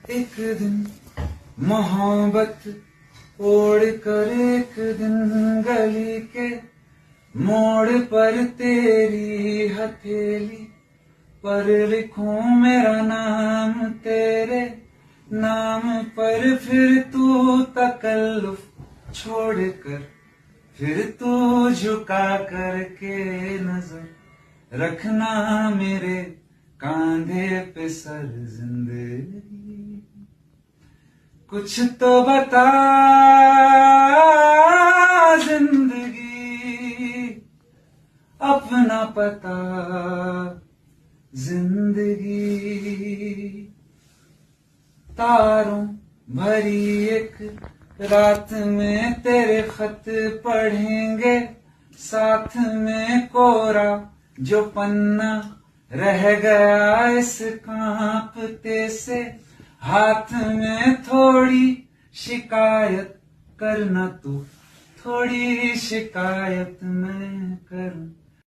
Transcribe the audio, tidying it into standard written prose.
एक दिन मोहब्बत ओढ़ कर एक दिन गली के मोड़ पर तेरी हथेली पर लिखूं मेरा नाम तेरे नाम पर, फिर तू तकल्लुफ छोड़कर फिर तू झुका करके नजर रखना मेरे कांधे पे सर। जिंदगी कुछ तो बता जिंदगी, अपना पता जिंदगी। तारों भरी एक रात में तेरे खत पढ़ेंगे, साथ में कोरा जो पन्ना रह गया इस कांपते से, हाथ में थोड़ी शिकायत करना तू, थोड़ी शिकायत मैं करूं।